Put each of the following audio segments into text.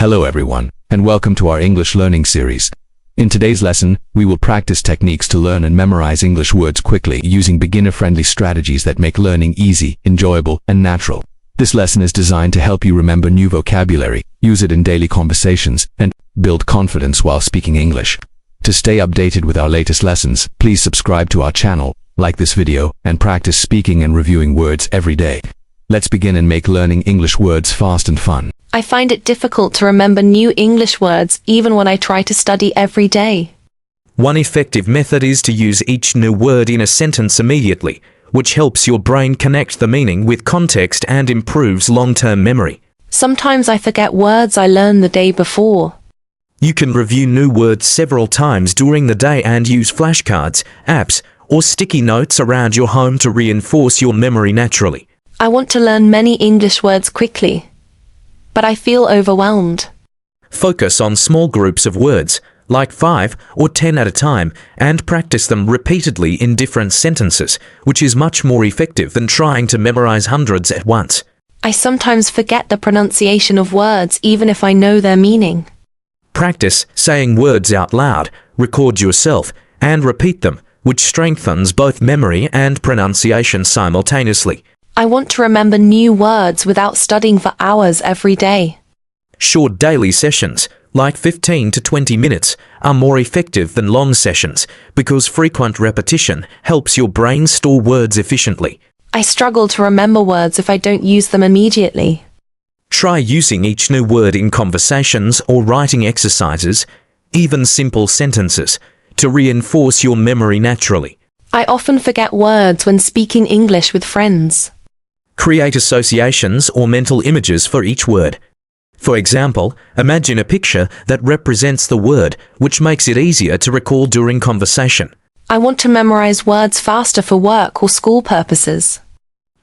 Hello everyone, and welcome to our English learning series. In today's lesson, we will practice techniques to learn and memorize English words quickly using beginner-friendly strategies that make learning easy, enjoyable, and natural. This lesson is designed to help you remember new vocabulary, use it in daily conversations, and build confidence while speaking English. To stay updated with our latest lessons, please subscribe to our channel, like this video, and practice speaking and reviewing words every day. Let's begin and make learning English words fast and fun. I find it difficult to remember new English words even when I try to study every day. One effective method is to use each new word in a sentence immediately, which helps your brain connect the meaning with context and improves long-term memory. Sometimes I forget words I learned the day before. You can review new words several times during the day and use flashcards, apps, or sticky notes around your home to reinforce your memory naturally. I want to learn many English words quickly, but I feel overwhelmed. Focus on small groups of words, like 5 or 10 at a time, and practice them repeatedly in different sentences, which is much more effective than trying to memorize hundreds at once. I sometimes forget the pronunciation of words even if I know their meaning. Practice saying words out loud, record yourself, and repeat them, which strengthens both memory and pronunciation simultaneously. I want to remember new words without studying for hours every day. Short daily sessions, like 15 to 20 minutes, are more effective than long sessions because frequent repetition helps your brain store words efficiently. I struggle to remember words if I don't use them immediately. Try using each new word in conversations or writing exercises, even simple sentences, to reinforce your memory naturally. I often forget words when speaking English with friends. Create associations or mental images for each word. For example, imagine a picture that represents the word, which makes it easier to recall during conversation. I want to memorize words faster for work or school purposes.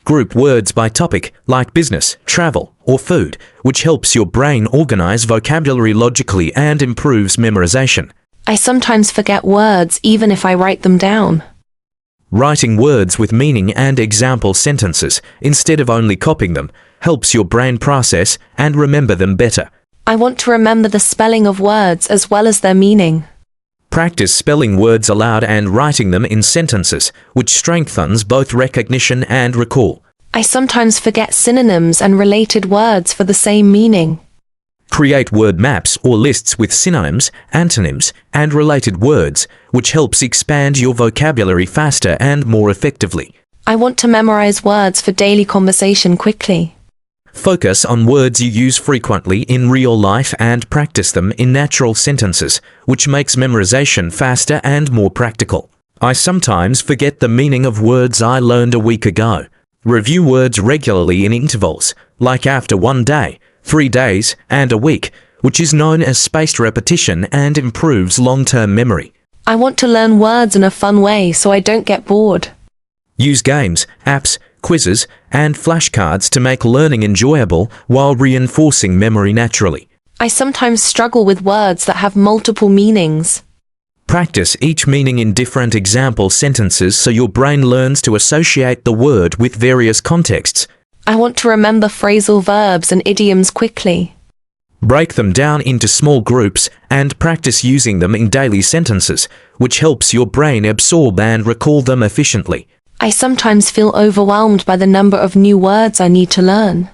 Group words by topic, like business, travel, or food, which helps your brain organize vocabulary logically and improves memorization. I sometimes forget words even if I write them down. Writing words with meaning and example sentences, instead of only copying them, helps your brain process and remember them better. I want to remember the spelling of words as well as their meaning. Practice spelling words aloud and writing them in sentences, which strengthens both recognition and recall. I sometimes forget synonyms and related words for the same meaning. Create word maps or lists with synonyms, antonyms, and related words, which helps expand your vocabulary faster and more effectively. I want to memorize words for daily conversation quickly. Focus on words you use frequently in real life and practice them in natural sentences, which makes memorization faster and more practical. I sometimes forget the meaning of words I learned a week ago. Review words regularly in intervals, like after 1 day, 3 days, and a week, which is known as spaced repetition and improves long-term memory. I want to learn words in a fun way so I don't get bored. Use games, apps, quizzes, and flashcards to make learning enjoyable while reinforcing memory naturally. I sometimes struggle with words that have multiple meanings. Practice each meaning in different example sentences so your brain learns to associate the word with various contexts. I want to remember phrasal verbs and idioms quickly. Break them down into small groups and practice using them in daily sentences, which helps your brain absorb and recall them efficiently. I sometimes feel overwhelmed by the number of new words I need to learn.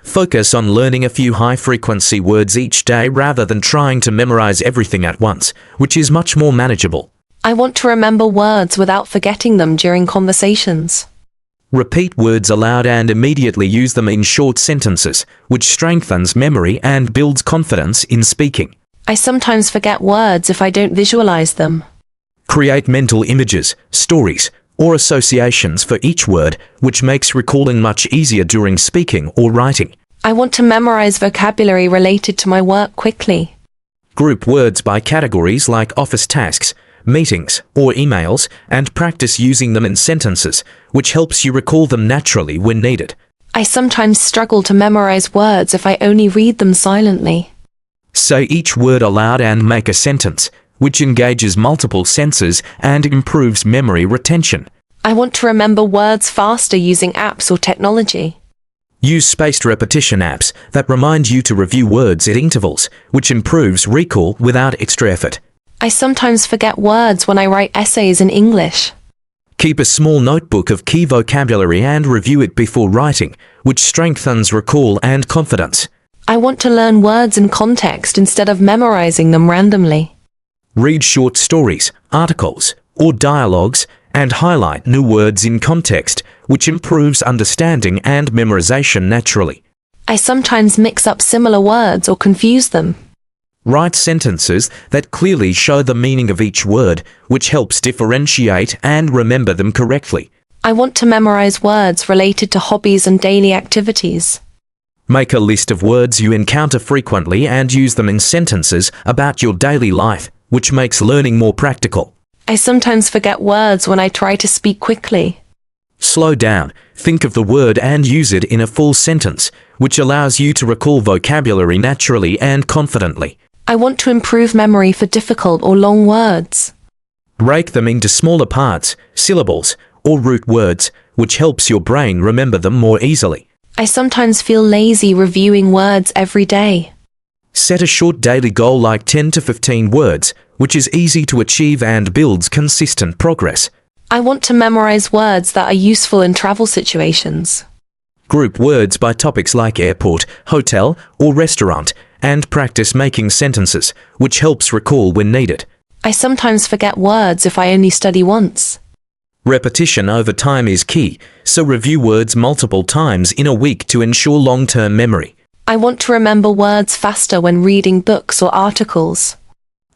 Focus on learning a few high-frequency words each day rather than trying to memorize everything at once, which is much more manageable. I want to remember words without forgetting them during conversations. Repeat words aloud and immediately use them in short sentences, which strengthens memory and builds confidence in speaking. I sometimes forget words if I don't visualize them. Create mental images, stories, or associations for each word, which makes recalling much easier during speaking or writing. I want to memorize vocabulary related to my work quickly. Group words by categories like office tasks, meetings, or emails, and practice using them in sentences, which helps you recall them naturally when needed. I sometimes struggle to memorize words if I only read them silently. Say each word aloud and make a sentence, which engages multiple senses and improves memory retention. I want to remember words faster using apps or technology. Use spaced repetition apps that remind you to review words at intervals, which improves recall without extra effort. I sometimes forget words when I write essays in English. Keep a small notebook of key vocabulary and review it before writing, which strengthens recall and confidence. I want to learn words in context instead of memorizing them randomly. Read short stories, articles, or dialogues and highlight new words in context, which improves understanding and memorization naturally. I sometimes mix up similar words or confuse them. Write sentences that clearly show the meaning of each word, which helps differentiate and remember them correctly. I want to memorize words related to hobbies and daily activities. Make a list of words you encounter frequently and use them in sentences about your daily life, which makes learning more practical. I sometimes forget words when I try to speak quickly. Slow down, think of the word and use it in a full sentence, which allows you to recall vocabulary naturally and confidently. I want to improve memory for difficult or long words. Break them into smaller parts, syllables, or root words, which helps your brain remember them more easily. I sometimes feel lazy reviewing words every day. Set a short daily goal like 10 to 15 words, which is easy to achieve and builds consistent progress. I want to memorize words that are useful in travel situations. Group words by topics like airport, hotel, or restaurant, and practice making sentences, which helps recall when needed. I sometimes forget words if I only study once. Repetition over time is key, so review words multiple times in a week to ensure long-term memory. I want to remember words faster when reading books or articles.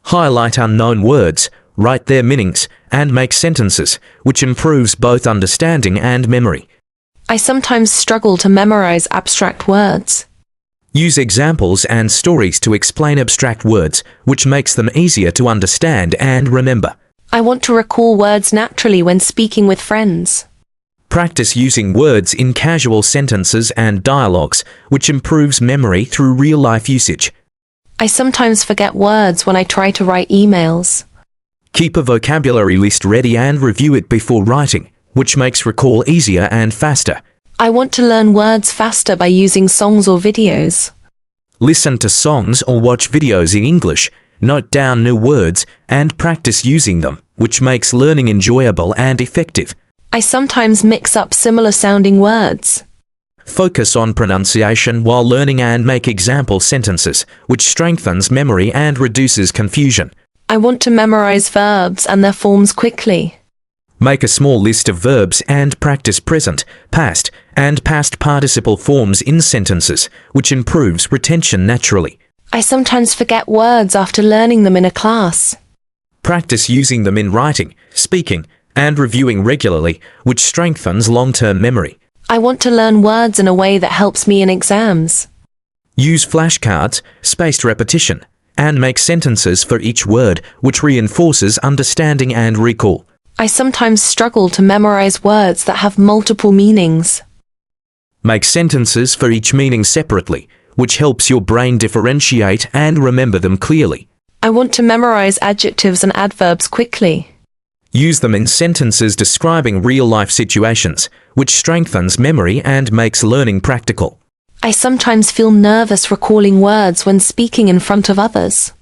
Highlight unknown words, write their meanings, and make sentences, which improves both understanding and memory. I sometimes struggle to memorize abstract words. Use examples and stories to explain abstract words, which makes them easier to understand and remember. I want to recall words naturally when speaking with friends. Practice using words in casual sentences and dialogues, which improves memory through real-life usage. I sometimes forget words when I try to write emails. Keep a vocabulary list ready and review it before writing, which makes recall easier and faster. I want to learn words faster by using songs or videos. Listen to songs or watch videos in English, note down new words, and practice using them, which makes learning enjoyable and effective. I sometimes mix up similar sounding words. Focus on pronunciation while learning and make example sentences, which strengthens memory and reduces confusion. I want to memorize verbs and their forms quickly. Make a small list of verbs and practice present, past, and past participle forms in sentences, which improves retention naturally. I sometimes forget words after learning them in a class. Practice using them in writing, speaking, and reviewing regularly, which strengthens long-term memory. I want to learn words in a way that helps me in exams. Use flashcards, spaced repetition, and make sentences for each word, which reinforces understanding and recall. I sometimes struggle to memorize words that have multiple meanings. Make sentences for each meaning separately, which helps your brain differentiate and remember them clearly. I want to memorize adjectives and adverbs quickly. Use them in sentences describing real-life situations, which strengthens memory and makes learning practical. I sometimes feel nervous recalling words when speaking in front of others.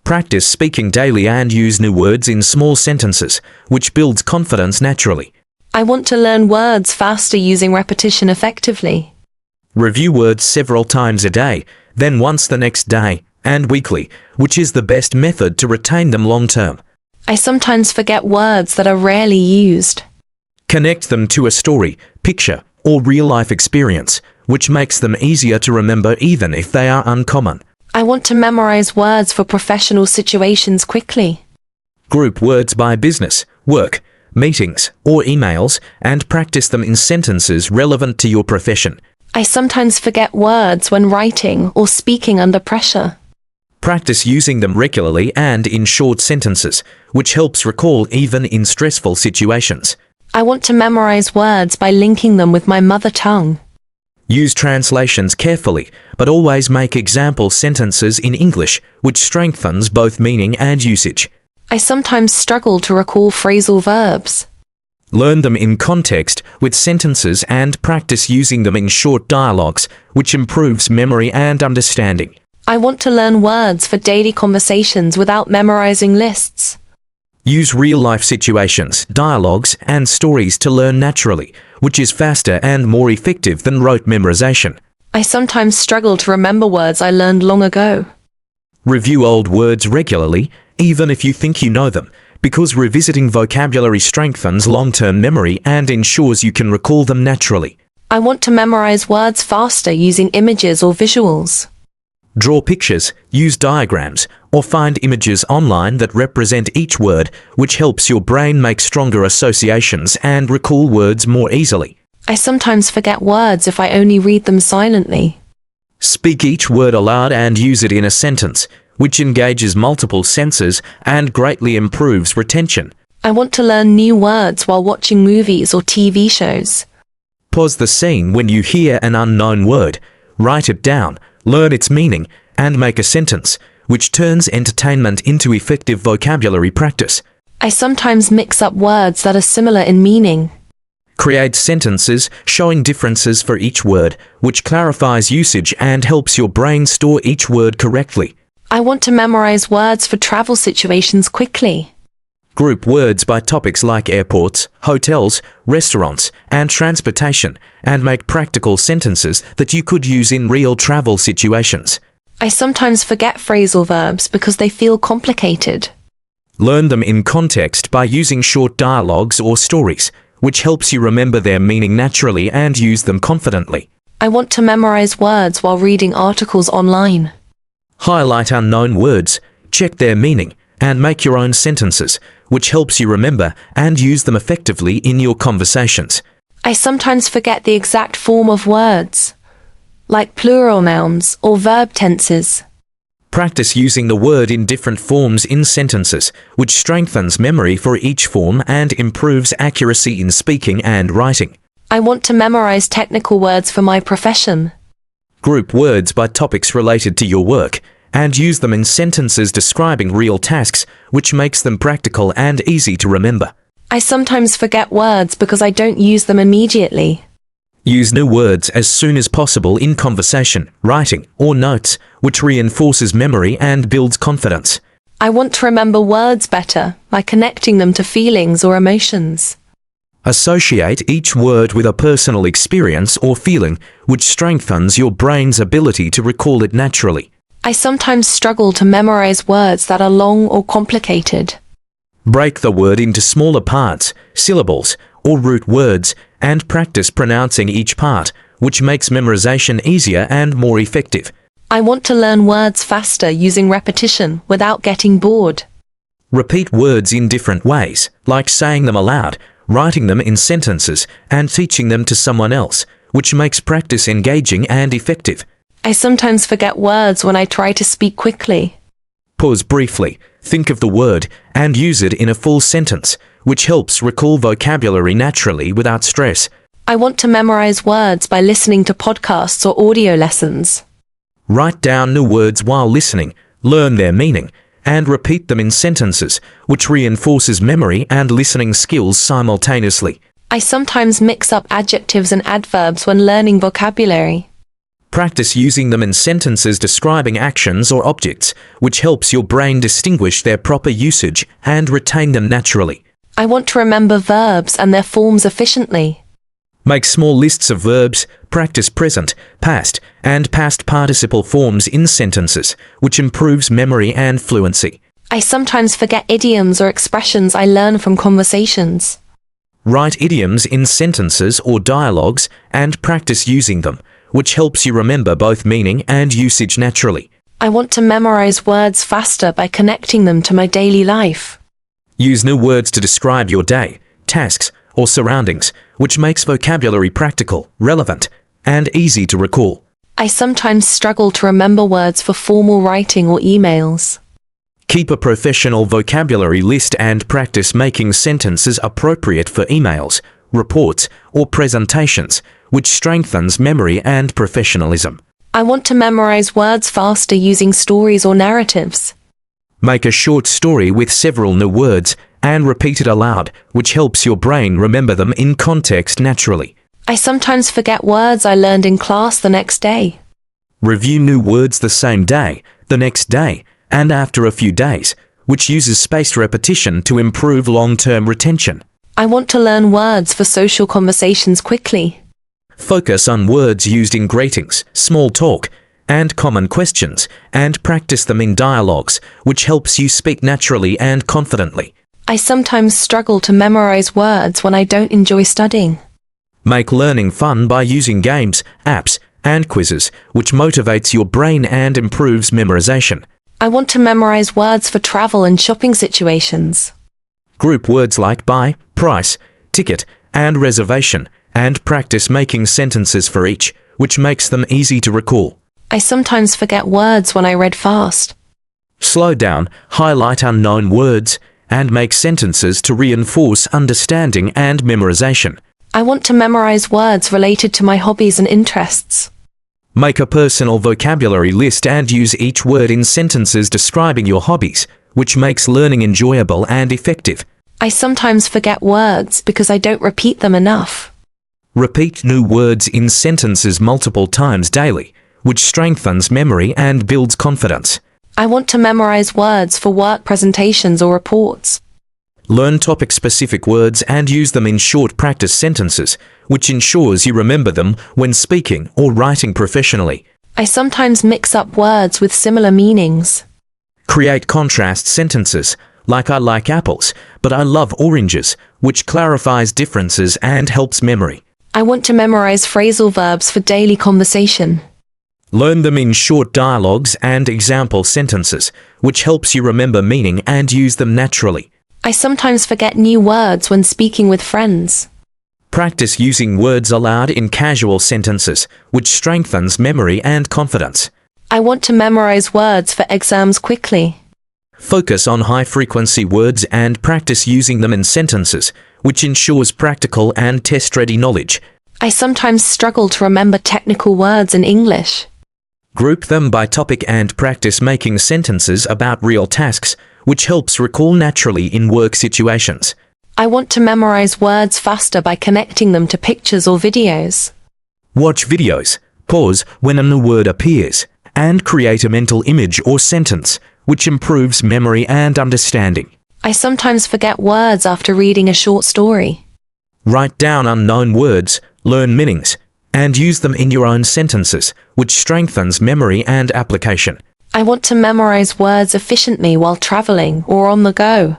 Practice speaking daily and use new words in small sentences, which builds confidence naturally. I want to learn words faster using repetition effectively. Review words several times a day, then once the next day, and weekly, which is the best method to retain them long-term. I sometimes forget words that are rarely used. Connect them to a story, picture, or real-life experience, which makes them easier to remember even if they are uncommon. I want to memorize words for professional situations quickly. Group words by business, work, meetings, or emails, and practice them in sentences relevant to your profession. I sometimes forget words when writing or speaking under pressure. Practice using them regularly and in short sentences, which helps recall even in stressful situations. I want to memorize words by linking them with my mother tongue. Use translations carefully, but always make example sentences in English, which strengthens both meaning and usage. I sometimes struggle to recall phrasal verbs. Learn them in context with sentences and practice using them in short dialogues, which improves memory and understanding. I want to learn words for daily conversations without memorizing lists. Use real-life situations, dialogues, and stories to learn naturally, which is faster and more effective than rote memorization. I sometimes struggle to remember words I learned long ago. Review old words regularly, even if you think you know them, because revisiting vocabulary strengthens long-term memory and ensures you can recall them naturally. I want to memorize words faster using images or visuals. Draw pictures, use diagrams, or find images online that represent each word, which helps your brain make stronger associations and recall words more easily. I sometimes forget words if I only read them silently. Speak each word aloud and use it in a sentence, which engages multiple senses and greatly improves retention. I want to learn new words while watching movies or TV shows. Pause the scene when you hear an unknown word, write it down, learn its meaning, and make a sentence, which turns entertainment into effective vocabulary practice. I sometimes mix up words that are similar in meaning. Create sentences showing differences for each word, which clarifies usage and helps your brain store each word correctly. I want to memorize words for travel situations quickly. Group words by topics like airports, hotels, restaurants, and transportation, and make practical sentences that you could use in real travel situations. I sometimes forget phrasal verbs because they feel complicated. Learn them in context by using short dialogues or stories, which helps you remember their meaning naturally and use them confidently. I want to memorize words while reading articles online. Highlight unknown words, check their meaning, and make your own sentences, which helps you remember and use them effectively in your conversations. I sometimes forget the exact form of words, like plural nouns or verb tenses. Practice using the word in different forms in sentences, which strengthens memory for each form and improves accuracy in speaking and writing. I want to memorize technical words for my profession. Group words by topics related to your work, and use them in sentences describing real tasks, which makes them practical and easy to remember. I sometimes forget words because I don't use them immediately. Use new words as soon as possible in conversation, writing, or notes, which reinforces memory and builds confidence. I want to remember words better by connecting them to feelings or emotions. Associate each word with a personal experience or feeling, which strengthens your brain's ability to recall it naturally. I sometimes struggle to memorize words that are long or complicated. Break the word into smaller parts, syllables, or root words, and practice pronouncing each part, which makes memorization easier and more effective. I want to learn words faster using repetition without getting bored. Repeat words in different ways, like saying them aloud, writing them in sentences, and teaching them to someone else, which makes practice engaging and effective. I sometimes forget words when I try to speak quickly. Pause briefly, think of the word, and use it in a full sentence, which helps recall vocabulary naturally without stress. I want to memorize words by listening to podcasts or audio lessons. Write down new words while listening, learn their meaning, and repeat them in sentences, which reinforces memory and listening skills simultaneously. I sometimes mix up adjectives and adverbs when learning vocabulary. Practice using them in sentences describing actions or objects, which helps your brain distinguish their proper usage and retain them naturally. I want to remember verbs and their forms efficiently. Make small lists of verbs, practice present, past, and past participle forms in sentences, which improves memory and fluency. I sometimes forget idioms or expressions I learn from conversations. Write idioms in sentences or dialogues and practice using them, which helps you remember both meaning and usage naturally. I want to memorize words faster by connecting them to my daily life. Use new words to describe your day, tasks, or surroundings, which makes vocabulary practical, relevant, and easy to recall. I sometimes struggle to remember words for formal writing or emails. Keep a professional vocabulary list and practice making sentences appropriate for emails, reports, or presentations, which strengthens memory and professionalism. I want to memorize words faster using stories or narratives. Make a short story with several new words and repeat it aloud, which helps your brain remember them in context naturally. I sometimes forget words I learned in class the next day. Review new words the same day, the next day, and after a few days, which uses spaced repetition to improve long-term retention. I want to learn words for social conversations quickly. Focus on words used in greetings, small talk, and common questions, and practice them in dialogues, which helps you speak naturally and confidently. I sometimes struggle to memorize words when I don't enjoy studying. Make learning fun by using games, apps, and quizzes, which motivates your brain and improves memorization. I want to memorize words for travel and shopping situations. Group words like buy, price, ticket, and reservation, and practice making sentences for each, which makes them easy to recall. I sometimes forget words when I read fast. Slow down, highlight unknown words, and make sentences to reinforce understanding and memorization. I want to memorize words related to my hobbies and interests. Make a personal vocabulary list and use each word in sentences describing your hobbies, which makes learning enjoyable and effective. I sometimes forget words because I don't repeat them enough. Repeat new words in sentences multiple times daily, which strengthens memory and builds confidence. I want to memorize words for work presentations or reports. Learn topic-specific words and use them in short practice sentences, which ensures you remember them when speaking or writing professionally. I sometimes mix up words with similar meanings. Create contrast sentences, like I like apples, but I love oranges, which clarifies differences and helps memory. I want to memorize phrasal verbs for daily conversation. Learn them in short dialogues and example sentences, which helps you remember meaning and use them naturally. I sometimes forget new words when speaking with friends. Practice using words aloud in casual sentences, which strengthens memory and confidence. I want to memorize words for exams quickly. Focus on high-frequency words and practice using them in sentences, which ensures practical and test-ready knowledge. I sometimes struggle to remember technical words in English. Group them by topic and practice making sentences about real tasks, which helps recall naturally in work situations. I want to memorize words faster by connecting them to pictures or videos. Watch videos, pause when a new word appears, and create a mental image or sentence, which improves memory and understanding. I sometimes forget words after reading a short story. Write down unknown words, learn meanings, and use them in your own sentences, which strengthens memory and application. I want to memorize words efficiently while traveling or on the go.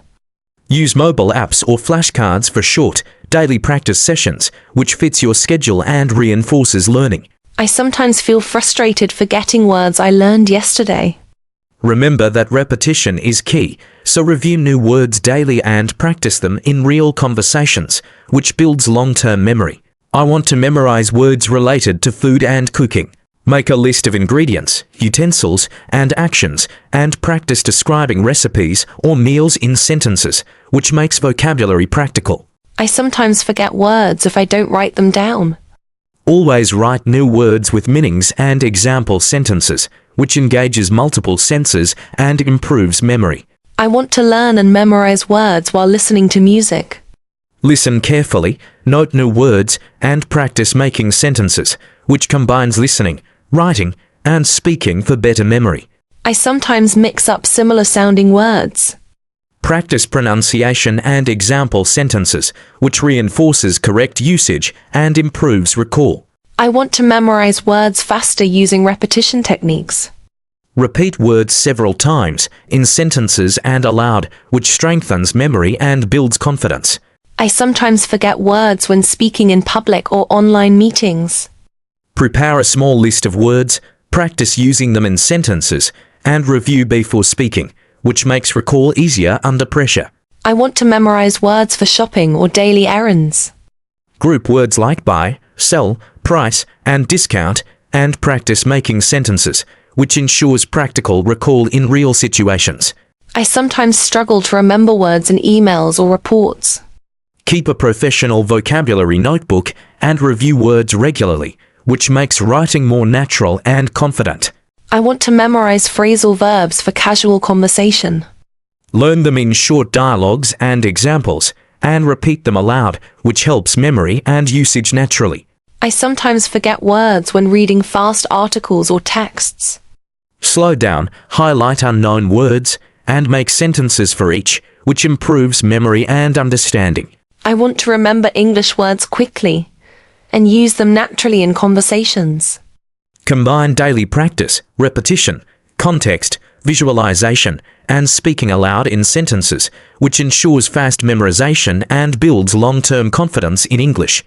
Use mobile apps or flashcards for short, daily practice sessions, which fits your schedule and reinforces learning. I sometimes feel frustrated forgetting words I learned yesterday. Remember that repetition is key, so review new words daily and practice them in real conversations, which builds long-term memory. I want to memorize words related to food and cooking. Make a list of ingredients, utensils, and actions, and practice describing recipes or meals in sentences, which makes vocabulary practical. I sometimes forget words if I don't write them down. Always write new words with meanings and example sentences, which engages multiple senses and improves memory. I want to learn and memorize words while listening to music. Listen carefully, note new words, and practice making sentences, which combines listening, writing, and speaking for better memory. I sometimes mix up similar sounding words. Practice pronunciation and example sentences, which reinforces correct usage and improves recall. I want to memorize words faster using repetition techniques. Repeat words several times in sentences and aloud, which strengthens memory and builds confidence. I sometimes forget words when speaking in public or online meetings. Prepare a small list of words, practice using them in sentences, and review before speaking, which makes recall easier under pressure. I want to memorize words for shopping or daily errands. Group words like buy, sell, price, and discount, and practice making sentences, which ensures practical recall in real situations. I sometimes struggle to remember words in emails or reports. Keep a professional vocabulary notebook and review words regularly, which makes writing more natural and confident. I want to memorize phrasal verbs for casual conversation. Learn them in short dialogues and examples, and repeat them aloud, which helps memory and usage naturally. I sometimes forget words when reading fast articles or texts. Slow down, highlight unknown words, and make sentences for each, which improves memory and understanding. I want to remember English words quickly and use them naturally in conversations. Combine daily practice, repetition, context, visualization, and speaking aloud in sentences, which ensures fast memorization and builds long-term confidence in English.